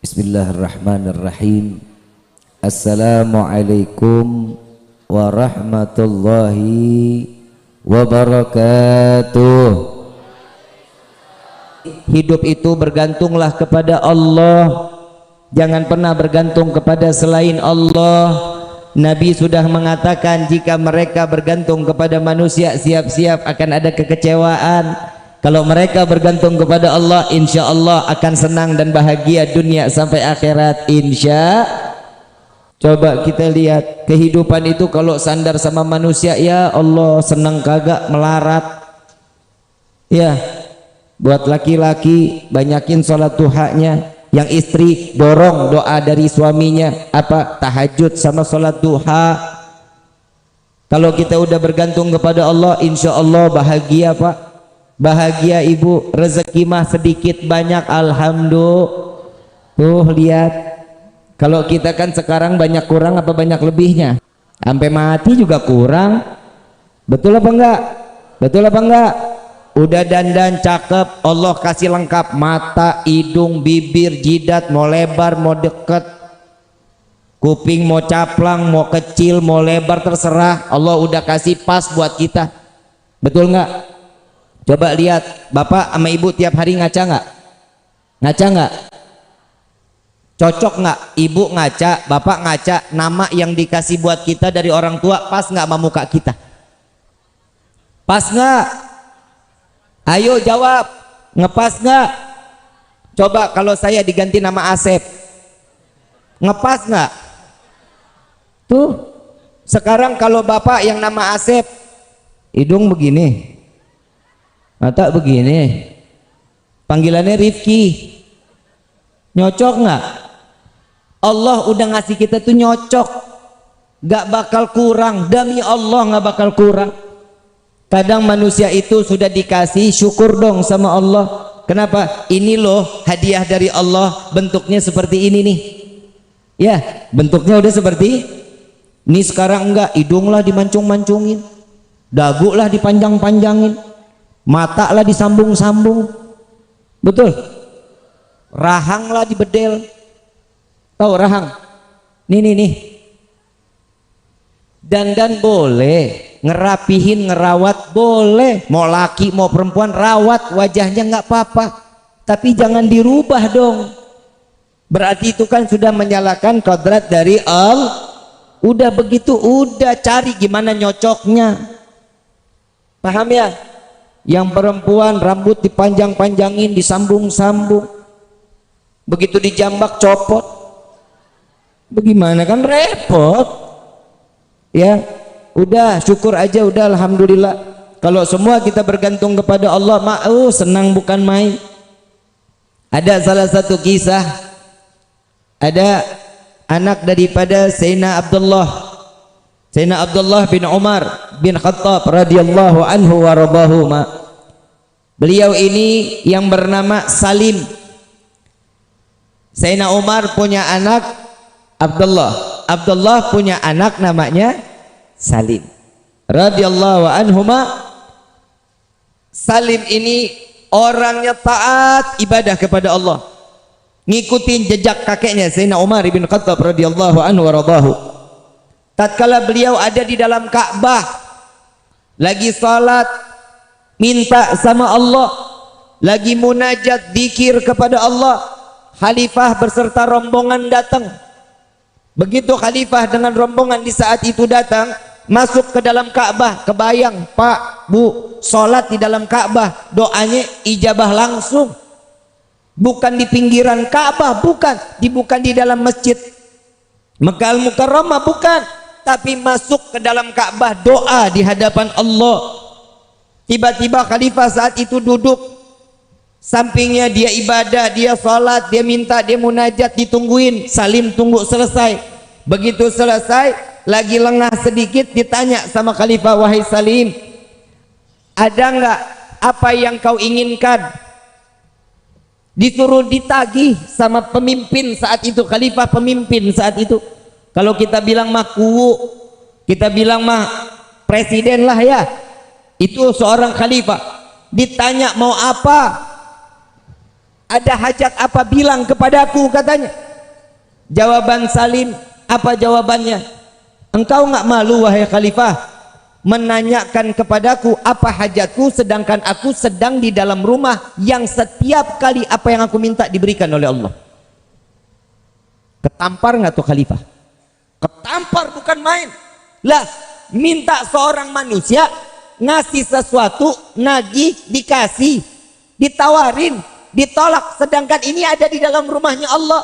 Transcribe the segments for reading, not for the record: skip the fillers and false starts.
Bismillahirrahmanirrahim. Assalamualaikum warahmatullahi wabarakatuh. Hidup itu bergantunglah kepada Allah, jangan pernah bergantung kepada selain Allah. Nabi sudah mengatakan jika mereka bergantung kepada manusia, siap-siap akan ada kekecewaan. Kalau mereka bergantung kepada Allah, insya Allah akan senang dan bahagia dunia sampai akhirat, insya. Coba kita lihat kehidupan itu kalau sandar sama manusia, ya Allah senang kagak melarat. Ya, buat laki-laki banyakin sholat duhanya, yang istri dorong doa dari suaminya, apa, tahajud sama sholat duha. Kalau kita udah bergantung kepada Allah, insya Allah bahagia Pak, bahagia Ibu. Rezeki mah sedikit banyak, alhamdulillah. Tuh lihat, kalau kita kan sekarang banyak kurang apa banyak lebihnya, sampai mati juga kurang. Betul apa enggak? Betul apa enggak? Udah dandan cakep, Allah kasih lengkap, mata, hidung, bibir, jidat, mau lebar, mau deket, kuping mau caplang, mau kecil, mau lebar, terserah. Allah udah kasih pas buat kita. Betul nggak? Coba lihat, bapak sama ibu tiap hari ngaca nggak? Ngaca nggak? Cocok nggak? Ibu ngaca, bapak ngaca, nama yang dikasih buat kita dari orang tua pas nggak sama muka kita? Pas nggak? Ayo jawab, ngepas nggak? Coba kalau saya diganti nama Asep, ngepas nggak? Tuh, sekarang kalau bapak yang nama Asep, hidung begini, mata begini, panggilannya Rifki, nyocok nggak? Allah udah ngasih kita tuh nyocok, gak bakal kurang, demi Allah gak bakal kurang. Kadang manusia itu sudah dikasih, syukur dong sama Allah. Kenapa? Ini loh hadiah dari Allah, bentuknya seperti ini nih. Ya, bentuknya udah seperti ini. Sekarang enggak, hidung lah dimancung-mancungin, dagu lah dipanjang-panjangin, mata lah disambung-sambung. Betul? Rahang lah dibedel. Tahu rahang? Nih. Dandan boleh, ngerapihin, ngerawat boleh, mau laki mau perempuan rawat wajahnya nggak apa-apa, tapi jangan dirubah dong. Berarti itu kan sudah menyalakan kodrat dari Allah. Udah begitu, udah cari gimana nyocoknya. Paham ya? Yang perempuan rambut dipanjang-panjangin, disambung-sambung, begitu dijambak copot. Bagaimana, kan repot. Ya, udah syukur aja, udah alhamdulillah. Kalau semua kita bergantung kepada Allah, senang bukan main. Ada salah satu kisah, ada anak daripada Sayyidina Abdullah bin Umar bin Khattab radhiyallahu anhu wa radahuma. Beliau ini yang bernama Salim. Sayyidina Umar punya anak Abdullah punya anak namanya Salim radhiyallahu anhuma. Salim ini orangnya taat ibadah kepada Allah, ngikutin jejak kakeknya Sayyidina Umar bin Khattab radhiyallahu anhu waradahu. Tatkala beliau ada di dalam Ka'bah lagi salat minta sama Allah, lagi munajat zikir kepada Allah, khalifah beserta rombongan datang. Begitu khalifah dengan rombongan di saat itu datang, masuk ke dalam Ka'bah, kebayang Pak, Bu, sholat di dalam Ka'bah, doanya ijabah langsung. Bukan di pinggiran Ka'bah, bukan di dalam masjid Mekah Al-Mukarramah, bukan, tapi masuk ke dalam Ka'bah, doa di hadapan Allah. Tiba-tiba khalifah saat itu duduk, sampingnya dia ibadah, dia sholat, dia minta, dia munajat, ditungguin. Salim tunggu selesai. Begitu selesai, lagi lengah sedikit, ditanya sama khalifah, wahai Salim, ada nggak apa yang kau inginkan? Disuruh ditagih sama pemimpin saat itu, khalifah pemimpin saat itu. Kalau kita bilang mah kuwu, kita bilang mah presiden lah ya. Itu seorang khalifah. Ditanya mau apa? Ada hajat apa bilang kepadaku, katanya. Jawaban Salim, apa jawabannya? Engkau nggak malu wahai khalifah menanyakan kepadaku apa hajatku, sedangkan aku sedang di dalam rumah yang setiap kali apa yang aku minta diberikan oleh Allah. Ketampar nggak tuh khalifah? Ketampar, bukan main. Lah, minta seorang manusia ngasih sesuatu, nagih, dikasih, ditawarin, ditolak, sedangkan ini ada di dalam rumahnya Allah.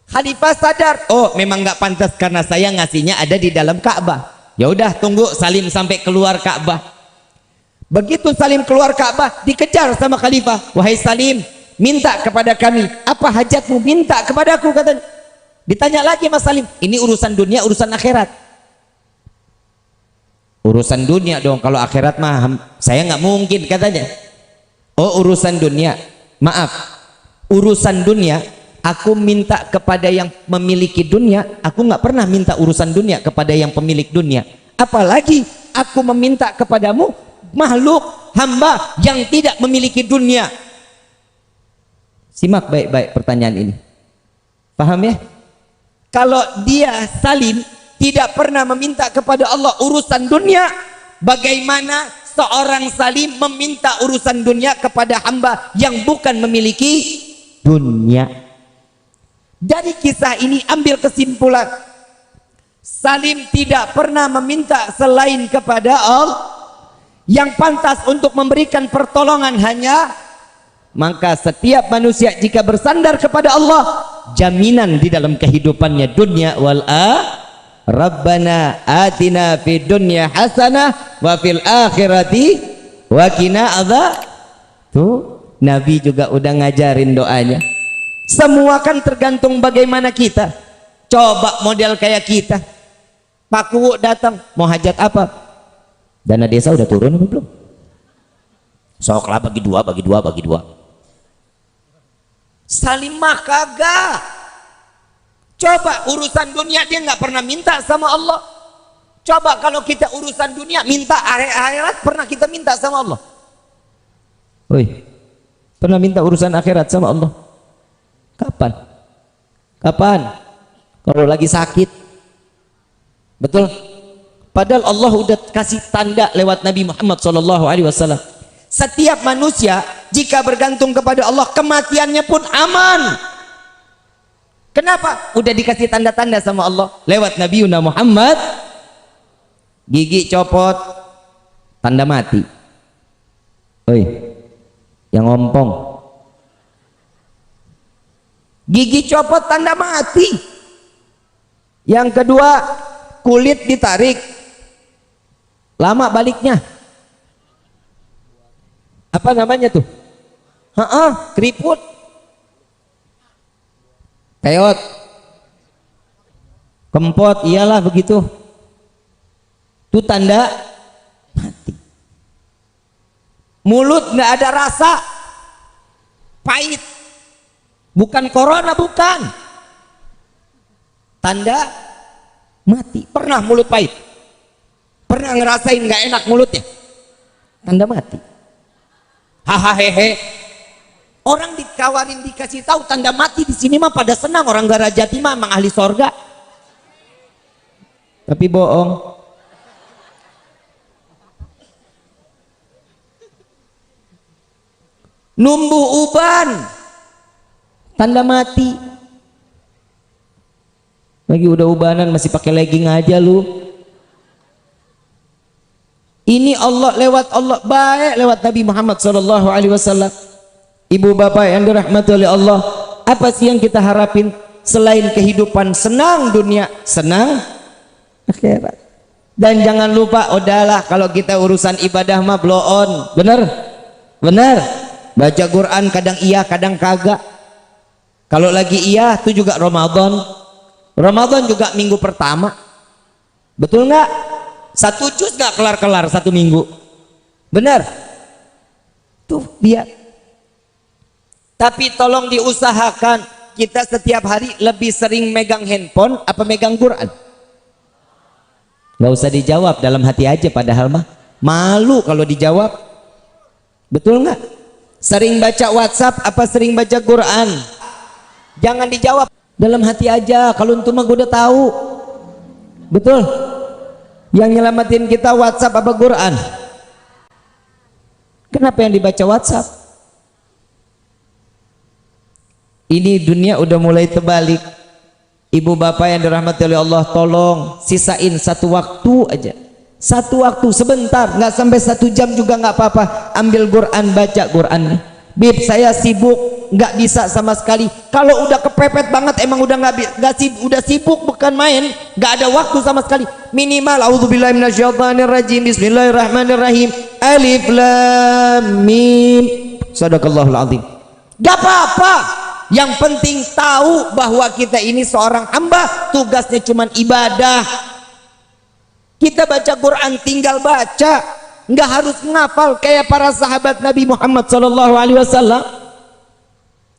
Khalifah sadar, oh memang nggak pantas karena saya ngasihnya ada di dalam Ka'bah. Ya udah, tunggu Salim sampai keluar Ka'bah. Begitu Salim keluar Ka'bah, dikejar sama khalifah. Wahai Salim, minta kepada kami, apa hajatmu? Minta kepadaku, katanya. Ditanya lagi Mas Salim, ini urusan dunia, urusan akhirat. Urusan dunia dong, kalau akhirat mah saya nggak mungkin, katanya. Oh, urusan dunia, maaf, urusan dunia aku minta kepada yang memiliki dunia, aku nggak pernah minta urusan dunia kepada yang pemilik dunia. Apalagi aku meminta kepadamu, makhluk hamba yang tidak memiliki dunia. Simak baik-baik pertanyaan ini. Paham ya? Kalau dia Salim tidak pernah meminta kepada Allah urusan dunia, bagaimana seorang Salim meminta urusan dunia kepada hamba yang bukan memiliki dunia? Dari kisah ini ambil kesimpulan, Salim tidak pernah meminta selain kepada Allah. Yang pantas untuk memberikan pertolongan hanya, maka setiap manusia jika bersandar kepada Allah, jaminan di dalam kehidupannya dunia wal Rabbana atina fid dunya hasanah wa fil akhirati wa qina adzab. Tuh Nabi juga udah ngajarin doanya. Semua kan tergantung bagaimana kita. Coba model kayak kita, Pak Kuwu datang mau hajat apa, dana desa udah turun apa belum? Soklah bagi dua. Salim mah kagak. Coba urusan dunia dia nggak pernah minta sama Allah. Coba kalau kita urusan dunia minta akhirat, pernah kita minta sama Allah? Woi, pernah minta urusan akhirat sama Allah? Kapan? Kalau lagi sakit. Betul? Padahal Allah udah kasih tanda lewat Nabi Muhammad SAW. Setiap manusia jika bergantung kepada Allah, kematiannya pun aman. Kenapa? Udah dikasih tanda-tanda sama Allah lewat Nabi Muhammad. Gigi copot, tanda mati. Oi, yang ngompong. Gigi copot, tanda mati. Yang kedua, kulit ditarik, lama baliknya. Apa namanya tuh? Keriput. Peot. Kempot, iyalah begitu. Itu tanda mati. Mulut nggak ada rasa, pahit. Bukan corona, bukan. Tanda mati. Pernah mulut pahit? Pernah ngerasain nggak enak mulutnya? Tanda mati. Hahaha. Orang dikawarin dikasih tahu tanda mati di sini mah pada senang, orang Garajati mah emang ahli sorga. Tapi bohong. Numbuh uban, tanda mati. Lagi udah ubanan masih pakai legging aja lu. Ini Allah, lewat Allah, baik lewat Nabi Muhammad SAW. Ibu bapak yang dirahmati oleh Allah, apa sih yang kita harapin selain kehidupan senang dunia, senang akhirat? Dan jangan lupa, udahlah kalau kita urusan ibadah mah blow on, bener? Baca Quran kadang iya kadang kagak. Kalau lagi iya itu juga Ramadan juga minggu pertama, betul nggak? Satu juz nggak kelar satu minggu, bener? Tuh dia. Tapi tolong diusahakan kita setiap hari lebih sering megang handphone apa megang Quran. Nggak usah dijawab, dalam hati aja, padahal mah malu kalau dijawab, betul nggak? Sering baca WhatsApp apa sering baca Quran? Jangan dijawab dalam hati aja, kalau itu mah gue udah tahu. Betul? Yang nyelamatin kita WhatsApp apa Quran? Kenapa yang dibaca WhatsApp? Ini dunia udah mulai terbalik. Ibu bapak yang dirahmati oleh Allah, tolong sisain satu waktu aja. Satu waktu sebentar, nggak sampai 1 jam juga nggak apa-apa. Ambil Quran, baca Quran. Bib, saya sibuk, nggak bisa sama sekali. Kalau udah kepepet banget, emang udah udah sibuk bukan main, nggak ada waktu sama sekali. Minimal, auzubillahi minasyaitonirrajim, bismillahirrahmanirrahim, alif lam mim, sadaqallahul azim. Gak apa-apa. Yang penting tahu bahwa kita ini seorang hamba, tugasnya cuma ibadah. Kita baca Quran tinggal baca, nggak harus ngafal kayak para sahabat Nabi Muhammad SAW.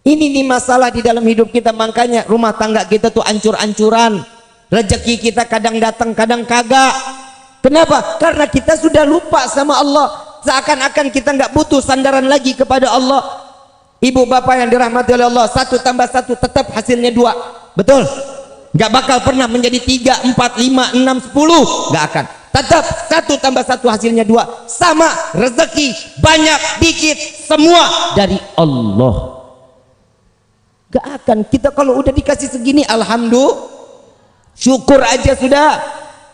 Ini nih masalah di dalam hidup kita, makanya rumah tangga kita tuh ancur-ancuran, rezeki kita kadang datang kadang kagak. Kenapa? Karena kita sudah lupa sama Allah, seakan-akan kita nggak butuh sandaran lagi kepada Allah. Ibu bapak yang dirahmati oleh Allah, 1 tambah 1 tetap hasilnya 2. Betul? Gak bakal pernah menjadi 3, 4, 5, 6, 10. Gak akan. Tetap 1 tambah 1 hasilnya 2. Sama, rezeki banyak dikit semua dari Allah. Gak akan. Kita kalau udah dikasih segini, alhamdulillah, syukur aja sudah.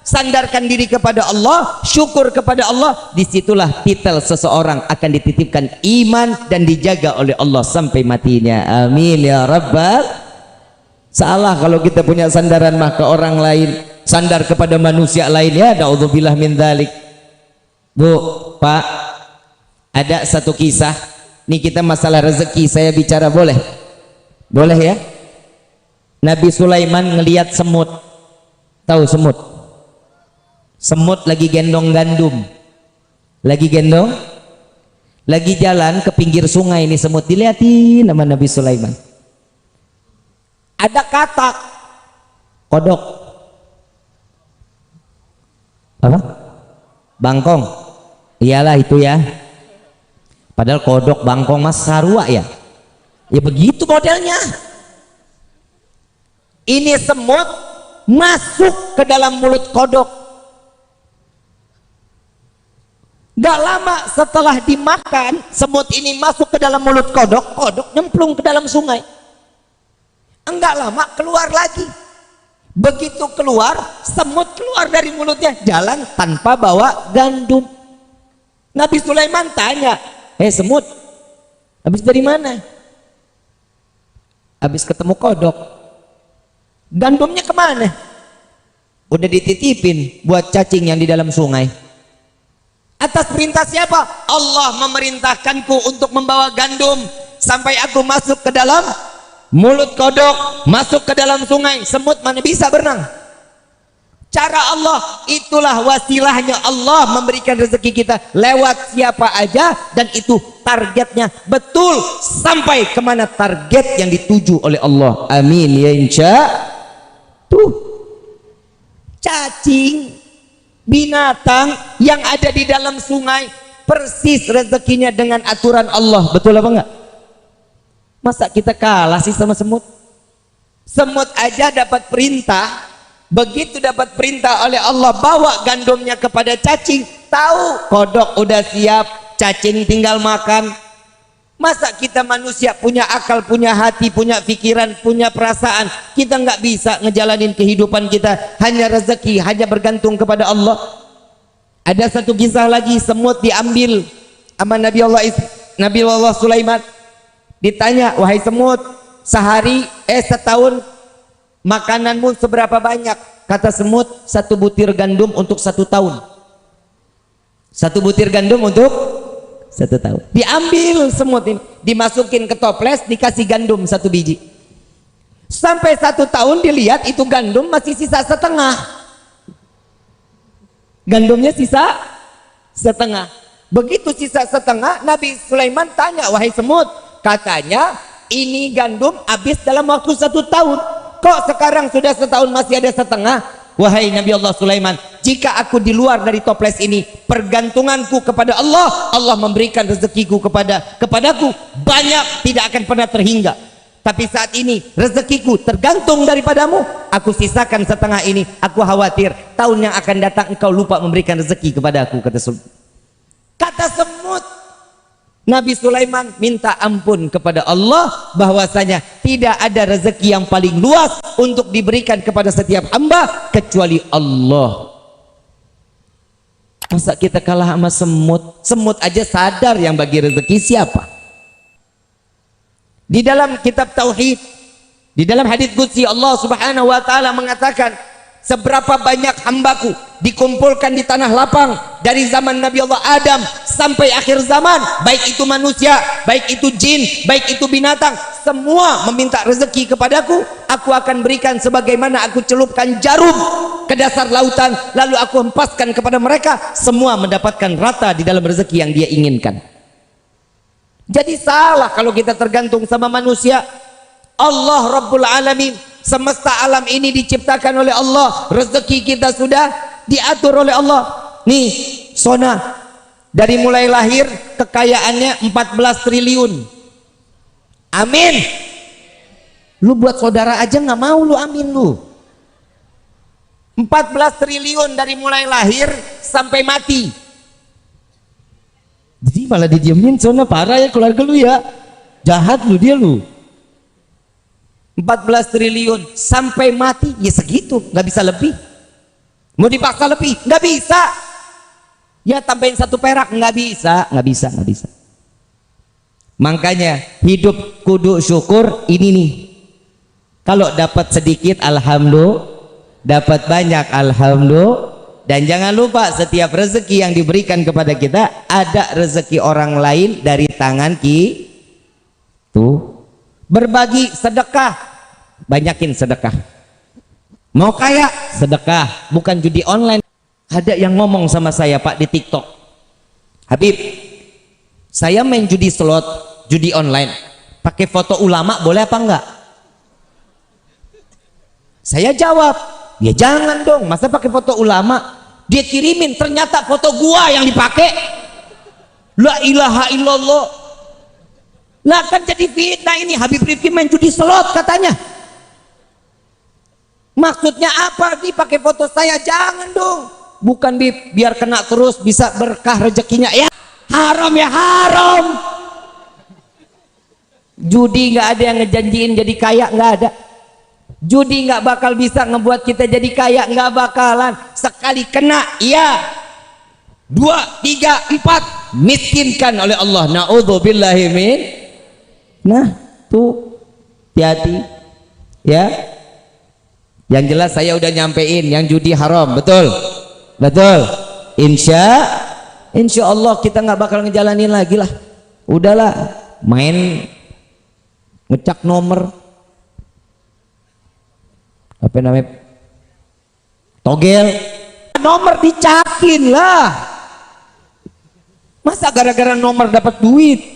Sandarkan diri kepada Allah, syukur kepada Allah. Disitulah titel seseorang akan dititipkan iman dan dijaga oleh Allah sampai matinya. Amin ya rabbal. Salah kalau kita punya sandaran mah ke orang lain, sandar kepada manusia lain, ya naudzubillah min dzalik. Bu, Pak, ada satu kisah. Nih kita masalah rezeki saya bicara, boleh? Boleh ya? Nabi Sulaiman ngelihat semut. Tahu semut? Semut lagi gendong gandum, lagi gendong, lagi jalan ke pinggir sungai. Ini semut dilihatin sama Nabi Sulaiman. Ada katak, kodok, apa? Bangkong. Iyalah itu ya. Padahal kodok, bangkong mas sarua ya. Ya begitu modelnya. Ini semut masuk ke dalam mulut kodok. Gak lama setelah dimakan, semut ini masuk ke dalam mulut kodok, kodok nyemplung ke dalam sungai. Enggak lama keluar lagi. Begitu keluar, semut keluar dari mulutnya, jalan tanpa bawa gandum. Nabi Sulaiman tanya, semut, habis dari mana? Habis ketemu kodok. Gandumnya kemana? Udah dititipin buat cacing yang di dalam sungai. Atas perintah siapa? Allah memerintahkanku untuk membawa gandum sampai aku masuk ke dalam mulut kodok, masuk ke dalam sungai. Semut mana bisa berenang? Cara Allah, itulah wasilahnya Allah memberikan rezeki kita lewat siapa aja, dan itu targetnya betul sampai kemana target yang dituju oleh Allah. Amin ya insya. Tuh cacing, binatang yang ada di dalam sungai persis rezekinya dengan aturan Allah. Betul apa enggak? Masa kita kalah sih sama semut? Semut aja dapat perintah, begitu dapat perintah oleh Allah bawa gandumnya kepada cacing, tahu kodok udah siap, cacing tinggal makan. Masa kita manusia punya akal, punya hati, punya pikiran, punya perasaan, kita nggak bisa ngejalanin kehidupan kita hanya rezeki, hanya bergantung kepada Allah? Ada satu kisah lagi, semut diambil sama Nabi Allah Sulaiman. Ditanya, wahai semut, setahun makananmu seberapa banyak? Kata semut, 1 butir gandum untuk 1 tahun. 1 butir gandum untuk 1 tahun. Diambil semut ini, dimasukin ke toples, dikasih gandum 1 biji. Sampai 1 tahun dilihat itu gandum masih sisa setengah. Gandumnya sisa setengah. Begitu sisa setengah, Nabi Sulaiman tanya, wahai semut, katanya ini gandum habis dalam waktu 1 tahun. Kok sekarang sudah setahun masih ada setengah? wahai Nabi Allah Sulaiman, jika aku di luar dari toples ini, pergantunganku kepada Allah, Allah memberikan rezekiku kepadaku banyak, tidak akan pernah terhingga. Tapi saat ini rezekiku tergantung daripadamu, aku sisakan setengah ini. Aku khawatir tahun yang akan datang engkau lupa memberikan rezeki kepadaku, kata semut. Nabi Sulaiman minta ampun kepada Allah bahwasanya tidak ada rezeki yang paling luas untuk diberikan kepada setiap hamba kecuali Allah. Masa kita kalah sama semut? Semut aja sadar yang bagi rezeki siapa. Di dalam kitab Tauhid, di dalam hadits qudsi, Allah Subhanahu wa taala mengatakan, seberapa banyak hambaku dikumpulkan di tanah lapang dari zaman Nabi Allah Adam sampai akhir zaman, baik itu manusia, baik itu jin, baik itu binatang, semua meminta rezeki kepadaku, aku akan berikan sebagaimana aku celupkan jarum ke dasar lautan, lalu aku hempaskan kepada mereka, semua mendapatkan rata di dalam rezeki yang dia inginkan. Jadi salah kalau kita tergantung sama manusia. Allah Rabbul Alamin, semesta alam ini diciptakan oleh Allah, rezeki kita sudah diatur oleh Allah. Nih Sona, dari mulai lahir kekayaannya 14 triliun. Amin. Lu buat saudara aja nggak mau, lu amin lu. 14 triliun dari mulai lahir sampai mati. Jadi malah didiemin. Sona parah ya keluarga lu ya, jahat lu dia lu. 14 triliun sampai mati, ya segitu, nggak bisa lebih. Mau dipaksa lebih nggak bisa, ya tambahin 1 perak nggak bisa. Makanya hidup kudu syukur. Ini nih, kalau dapat sedikit alhamdulillah, dapat banyak alhamdulillah. Dan jangan lupa setiap rezeki yang diberikan kepada kita ada rezeki orang lain dari tangan tuh. Berbagi sedekah, banyakin sedekah. Mau kaya sedekah, bukan judi online. Ada yang ngomong sama saya Pak di TikTok, Habib, saya main judi slot, judi online, pakai foto ulama boleh apa enggak? Saya jawab, ya jangan dong, masa pakai foto ulama. Dia kirimin, ternyata foto gua yang dipakai. La ilaha illallah. Lah kan jadi fitnah ini. Habib Rifki main judi slot katanya. Maksudnya apa nih pakai foto saya? Jangan dong. Bukan Bib, biar kena terus bisa berkah rezekinya. Ya haram, ya haram. Judi nggak ada yang ngejanjiin jadi kaya, nggak ada. Judi nggak bakal bisa ngebuat kita jadi kaya, nggak bakalan. Sekali kena, iya. 2, 3, 4 miskinkan oleh Allah. Na'udzubillahi min. Nah tuh hati-hati ya. Yang jelas saya udah nyampein yang judi haram, betul insya Allah kita nggak bakal ngejalanin lagi lah. Udahlah, main ngecak nomor apa namanya, togel nomor, dicakin lah. Masa gara-gara nomor dapat duit?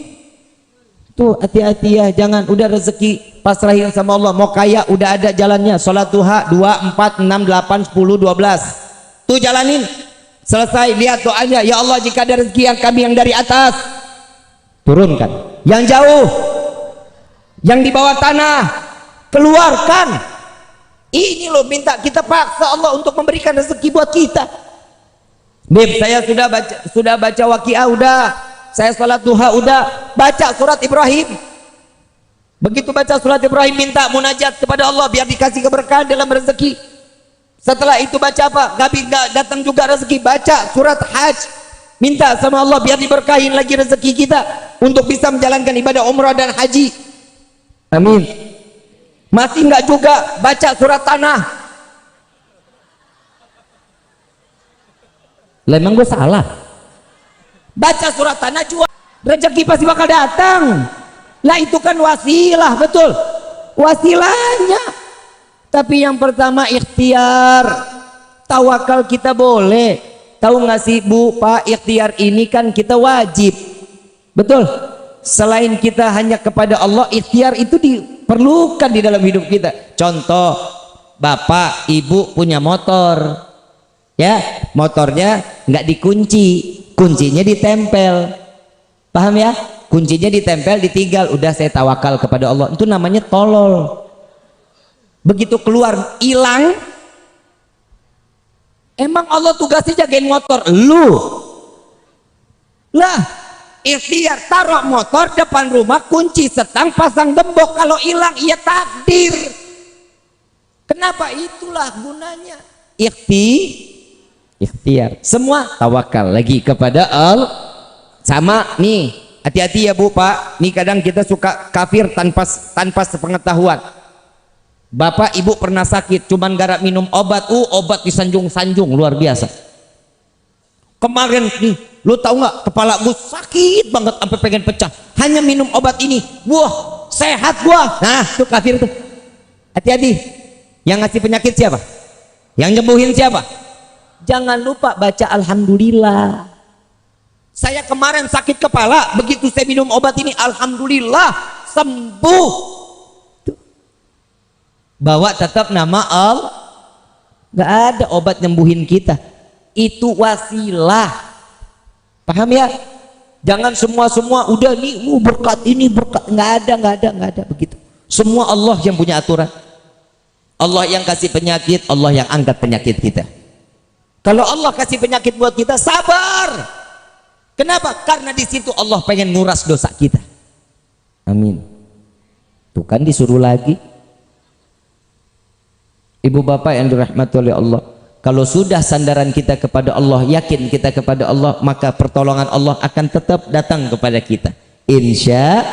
Tuh hati-hati ya, jangan. Udah rezeki pasrahin sama Allah. Mau kaya udah ada jalannya. Sholat duha 2, 4, 6, 8, 10, 12 tuh jalanin. Selesai lihat doanya, ya Allah jika ada rezeki yang kami yang dari atas turunkan, yang jauh, yang di bawah tanah keluarkan. Ini loh, minta kita paksa Allah untuk memberikan rezeki buat kita. Bib, saya sudah baca Waqiah, udah. Saya sholat duha, udah. Baca surat Ibrahim. Begitu baca surat Ibrahim, minta munajat kepada Allah biar dikasih keberkahan dalam rezeki. Setelah itu baca apa? Gak datang juga rezeki, baca surat Hajj. Minta sama Allah biar diberkahin lagi rezeki kita untuk bisa menjalankan ibadah umrah dan haji. Amin. Masih enggak juga, baca surat Tanah. Lah emang gue salah? Baca surat Tanah juga, rezeki pasti bakal datang. Lah itu kan wasilah, betul, wasilahnya. Tapi yang pertama ikhtiar. Tawakal kita boleh. Tahu nggak sih Bu, Pak, ikhtiar ini kan kita wajib, betul. Selain kita hanya kepada Allah, ikhtiar itu diperlukan di dalam hidup kita. Contoh, bapak ibu punya motor, ya motornya nggak dikunci, kuncinya ditempel, paham ya? Kuncinya ditempel, ditinggal, udah saya tawakal kepada Allah, itu namanya tolol. Begitu keluar hilang, emang Allah tugasnya jagain motor lu lah. Ikhtiar taruh motor depan rumah, kunci setang, pasang gembok, kalau hilang ya takdir. Kenapa? Itulah gunanya ikhtiar. Semua tawakal lagi kepada Allah. Sama nih, hati-hati ya Bu Pak, nih kadang kita suka kafir tanpa sepengetahuan. Bapak ibu pernah sakit, cuman gara minum obat, obat disanjung-sanjung luar biasa. Kemarin nih, lu tahu nggak, kepala gue sakit banget sampai pengen pecah, hanya minum obat ini, wah sehat gua. Nah tuh kafir tuh. Hati-hati, yang ngasih penyakit siapa? Yang nyembuhin siapa? Jangan lupa baca alhamdulillah. Saya kemarin sakit kepala, begitu saya minum obat ini, alhamdulillah sembuh. Bawa tetap nama Allah, nggak ada obat nyembuhin kita, itu wasilah, paham ya? Jangan semua udah nih berkat ini berkat, nggak ada begitu. Semua Allah yang punya aturan, Allah yang kasih penyakit, Allah yang angkat penyakit kita. Kalau Allah kasih penyakit buat kita, sabar. Kenapa? Karena di situ Allah pengen nguras dosa kita. Amin. Tuh kan disuruh lagi. Ibu bapak yang dirahmati oleh Allah, kalau sudah sandaran kita kepada Allah, yakin kita kepada Allah, maka pertolongan Allah akan tetap datang kepada kita, insya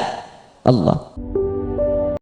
Allah.